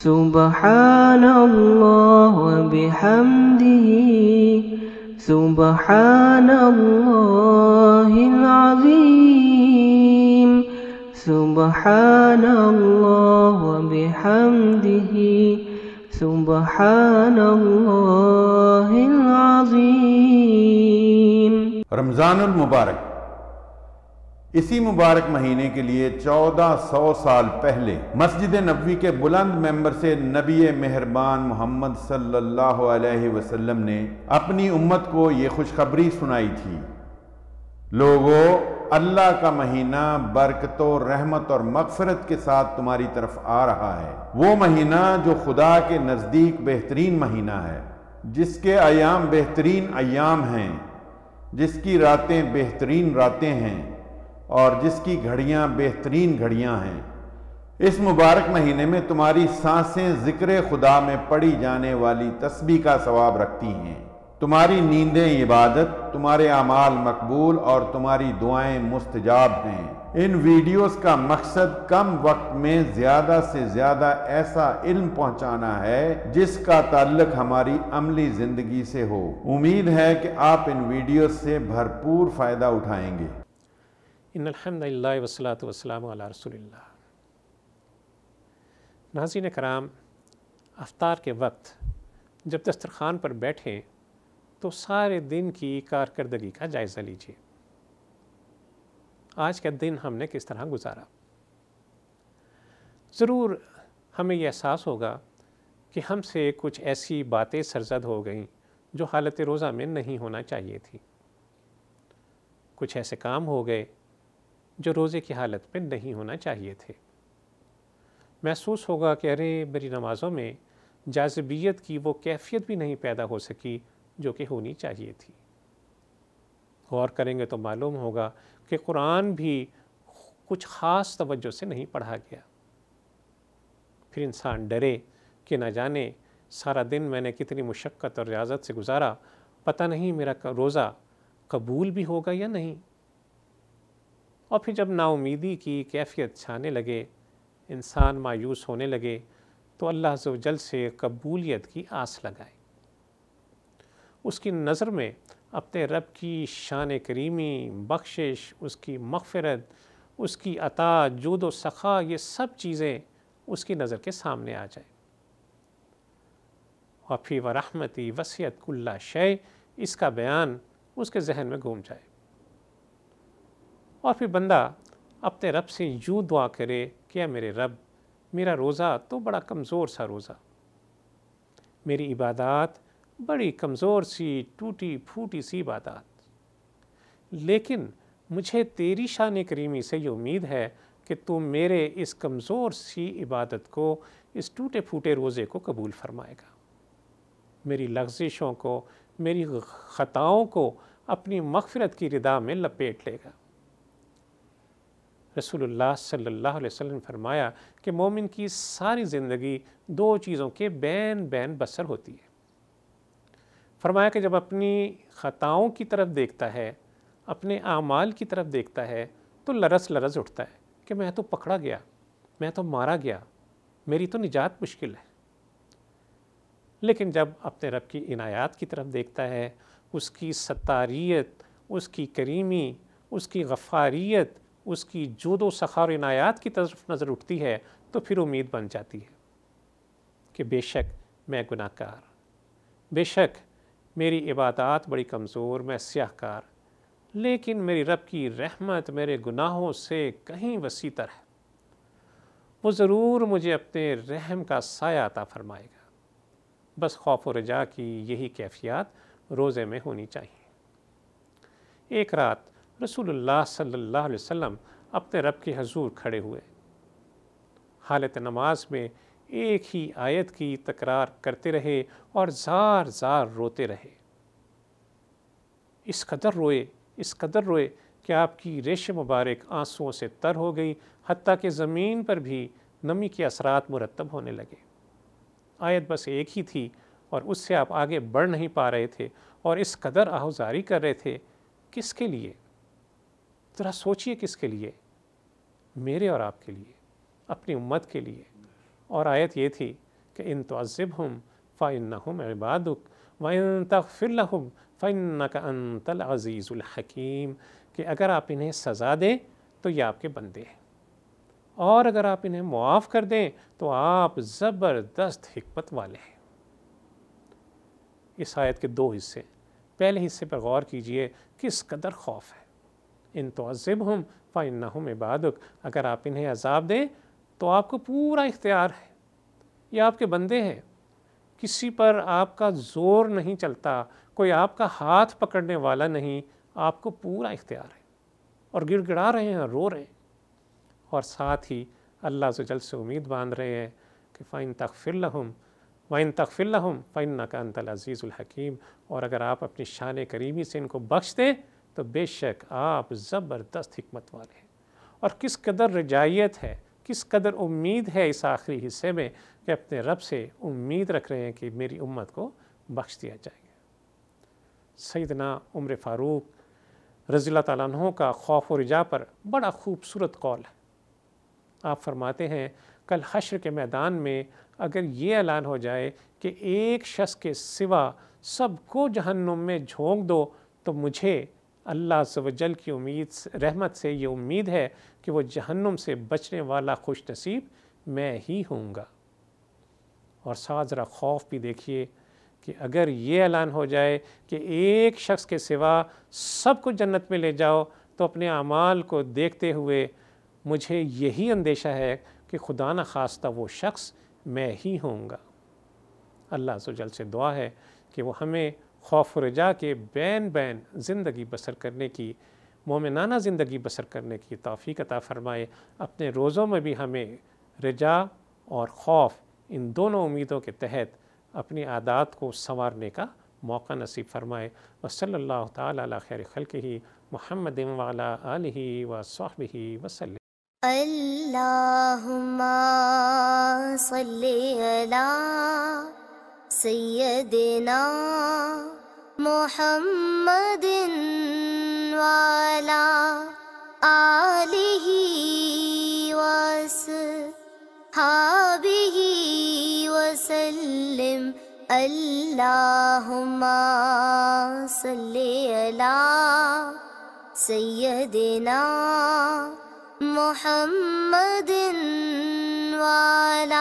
سبحان اللہ وبحمدہ سبحان اللہ العظیم سبحان اللہ وبحمدہ سبحان اللہ العظیم۔ رمضان المبارک اسی مبارک مہینے کے لیے 1400 سال پہلے مسجد نبوی کے بلند ممبر سے نبی مہربان محمد صلی اللہ علیہ وسلم نے اپنی امت کو یہ خوشخبری سنائی تھی، لوگو اللہ کا مہینہ برکت و رحمت اور مغفرت کے ساتھ تمہاری طرف آ رہا ہے، وہ مہینہ جو خدا کے نزدیک بہترین مہینہ ہے، جس کے ایام بہترین ایام ہیں، جس کی راتیں بہترین راتیں ہیں اور جس کی گھڑیاں بہترین گھڑیاں ہیں۔ اس مبارک مہینے میں تمہاری سانسیں ذکر خدا میں پڑھی جانے والی تسبیح کا ثواب رکھتی ہیں، تمہاری نیندیں عبادت، تمہارے اعمال مقبول اور تمہاری دعائیں مستجاب ہیں۔ ان ویڈیوز کا مقصد کم وقت میں زیادہ سے زیادہ ایسا علم پہنچانا ہے جس کا تعلق ہماری عملی زندگی سے ہو۔ امید ہے کہ آپ ان ویڈیوز سے بھرپور فائدہ اٹھائیں گے۔ ان الحمدللہ والصلاۃ والسلام علی رسول اللہ۔ ناظرین کرام، افطار کے وقت جب دسترخوان پر بیٹھیں تو سارے دن کی کارکردگی کا جائزہ لیجیے۔ آج کا دن ہم نے کس طرح گزارا؟ ضرور ہمیں یہ احساس ہوگا کہ ہم سے کچھ ایسی باتیں سرزد ہو گئیں جو حالت روزہ میں نہیں ہونا چاہیے تھی، کچھ ایسے کام ہو گئے جو روزے کی حالت میں نہیں ہونا چاہیے تھے۔ محسوس ہوگا کہ ارے میری نمازوں میں جاذبیت کی وہ کیفیت بھی نہیں پیدا ہو سکی جو کہ ہونی چاہیے تھی۔ غور کریں گے تو معلوم ہوگا کہ قرآن بھی کچھ خاص توجہ سے نہیں پڑھا گیا۔ پھر انسان ڈرے کہ نہ جانے سارا دن میں نے کتنی مشقت اور ریاضت سے گزارا، پتہ نہیں میرا روزہ قبول بھی ہوگا یا نہیں۔ اور پھر جب نا امیدی کی کیفیت چھانے لگے، انسان مایوس ہونے لگے، تو اللہ عز و جل سے قبولیت کی آس لگائے۔ اس کی نظر میں اپنے رب کی شان کریمی، بخشش، اس کی مغفرت، اس کی عطا، جود و سخا، یہ سب چیزیں اس کی نظر کے سامنے آ جائیں۔ اور پھر وَرَحْمَتِي وَسِعَتْ كُلَّ شَيْءٍ، اس کا بیان اس کے ذہن میں گھوم جائے، اور پھر بندہ اپنے رب سے یوں دعا کرے کہ اے میرے رب، میرا روزہ تو بڑا کمزور سا روزہ، میری عبادات بڑی کمزور سی ٹوٹی پھوٹی سی عبادات، لیکن مجھے تیری شان کریمی سے یہ امید ہے کہ تو میرے اس کمزور سی عبادت کو، اس ٹوٹے پھوٹے روزے کو قبول فرمائے گا، میری لغزشوں کو، میری خطاؤں کو اپنی مغفرت کی ردا میں لپیٹ لے گا۔ رسول اللہ صلی اللہ علیہ وسلم نے فرمایا کہ مومن کی ساری زندگی دو چیزوں کے بین بسر ہوتی ہے۔ فرمایا کہ جب اپنی خطاؤں کی طرف دیکھتا ہے، اپنے اعمال کی طرف دیکھتا ہے تو لرز اٹھتا ہے کہ میں تو پکڑا گیا، میں تو مارا گیا، میری تو نجات مشکل ہے۔ لیکن جب اپنے رب کی عنایات کی طرف دیکھتا ہے، اس کی ستاریت، اس کی کریمی، اس کی غفاریت، اس کی جود و سخا اور عنایات کی طرف نظر اٹھتی ہے تو پھر امید بن جاتی ہے کہ بے شک میں گناہ کار، بے شک میری عبادات بڑی کمزور، میں سیاہ کار، لیکن میری رب کی رحمت میرے گناہوں سے کہیں وسیع تر ہے، وہ ضرور مجھے اپنے رحم کا سایہ عطا فرمائے گا۔ بس خوف و رجا کی یہی کیفیات روزے میں ہونی چاہیے۔ ایک رات رسول اللہ صلی اللہ علیہ وسلم اپنے رب کے حضور کھڑے ہوئے، حالت نماز میں ایک ہی آیت کی تکرار کرتے رہے اور زار زار روتے رہے۔ اس قدر روئے کہ آپ کی ریش مبارک آنسوؤں سے تر ہو گئی، حتیٰ کہ زمین پر بھی نمی کے اثرات مرتب ہونے لگے۔ آیت بس ایک ہی تھی اور اس سے آپ آگے بڑھ نہیں پا رہے تھے اور اس قدر آہوزاری کر رہے تھے۔ کس کے لیے؟ ذرا سوچئے، کس کے لیے؟ میرے اور آپ کے لیے، اپنی امت کے لیے۔ اور آیت یہ تھی کہ ان تعذبہم فإنہم عبادک وإن تغفر لہم فإنک انت العزیز الحکیم، کہ اگر آپ انہیں سزا دیں تو یہ آپ کے بندے ہیں، اور اگر آپ انہیں معاف کر دیں تو آپ زبردست حکمت والے ہیں۔ اس آیت کے دو حصے، پہلے حصے پر غور کیجئے، کس قدر خوف ہے۔ ان تعذبہم فإنہم عبادک، اگر آپ انہیں عذاب دیں تو آپ کو پورا اختیار ہے، یہ آپ کے بندے ہیں، کسی پر آپ کا زور نہیں چلتا، کوئی آپ کا ہاتھ پکڑنے والا نہیں، آپ کو پورا اختیار ہے، اور گڑ گڑا رہے ہیں، رو رہے ہیں، اور ساتھ ہی اللہ عز و جل سے امید باندھ رہے ہیں کہ فَإِن تَغْفِرْ لَهُمْ وَإِن تَغْفِرْ لَهُمْ فَإِنَّكَ أَنْتَ الْعَزِيزُ الْحَكِيمُ، اور اگر آپ اپنی شان کریمی سے ان کو بخش دیں تو بے شک آپ زبردست حکمت والے ہیں۔ اور کس قدر رجائیت ہے، کس قدر امید ہے اس آخری حصے میں، کہ اپنے رب سے امید رکھ رہے ہیں کہ میری امت کو بخش دیا جائے گا۔ سیدنا عمر فاروق رضی اللہ تعالیٰ عنہ کا خوف و رجا پر بڑا خوبصورت قول ہے۔ آپ فرماتے ہیں کل حشر کے میدان میں اگر یہ اعلان ہو جائے کہ ایک شخص کے سوا سب کو جہنم میں جھونک دو، تو مجھے اللہ عز و جل کی رحمت سے یہ امید ہے کہ وہ جہنم سے بچنے والا خوش نصیب میں ہی ہوں گا۔ اور ساتھ ذرا خوف بھی دیکھیے کہ اگر یہ اعلان ہو جائے کہ ایک شخص کے سوا سب کو جنت میں لے جاؤ، تو اپنے اعمال کو دیکھتے ہوئے مجھے یہی اندیشہ ہے کہ خدا نہ خواستہ وہ شخص میں ہی ہوں گا۔ اللہ عز و جل سے دعا ہے کہ وہ ہمیں خوف و رجا کے بین بین زندگی بسر کرنے کی، مومنانہ زندگی بسر کرنے کی توفیق عطا فرمائے۔ اپنے روزوں میں بھی ہمیں رجا اور خوف، ان دونوں امیدوں کے تحت اپنی عادات کو سنوارنے کا موقع نصیب فرمائے۔ وصلی اللہ تعالی علی خیر خلقہ محمد وعلی آلہ وصحبہ وسلم۔ اللہم صلی علی سیدنا محمد وعلی آلہ وصحبہ وسلم۔ اللہم صلی علی سیدنا محمد وعلی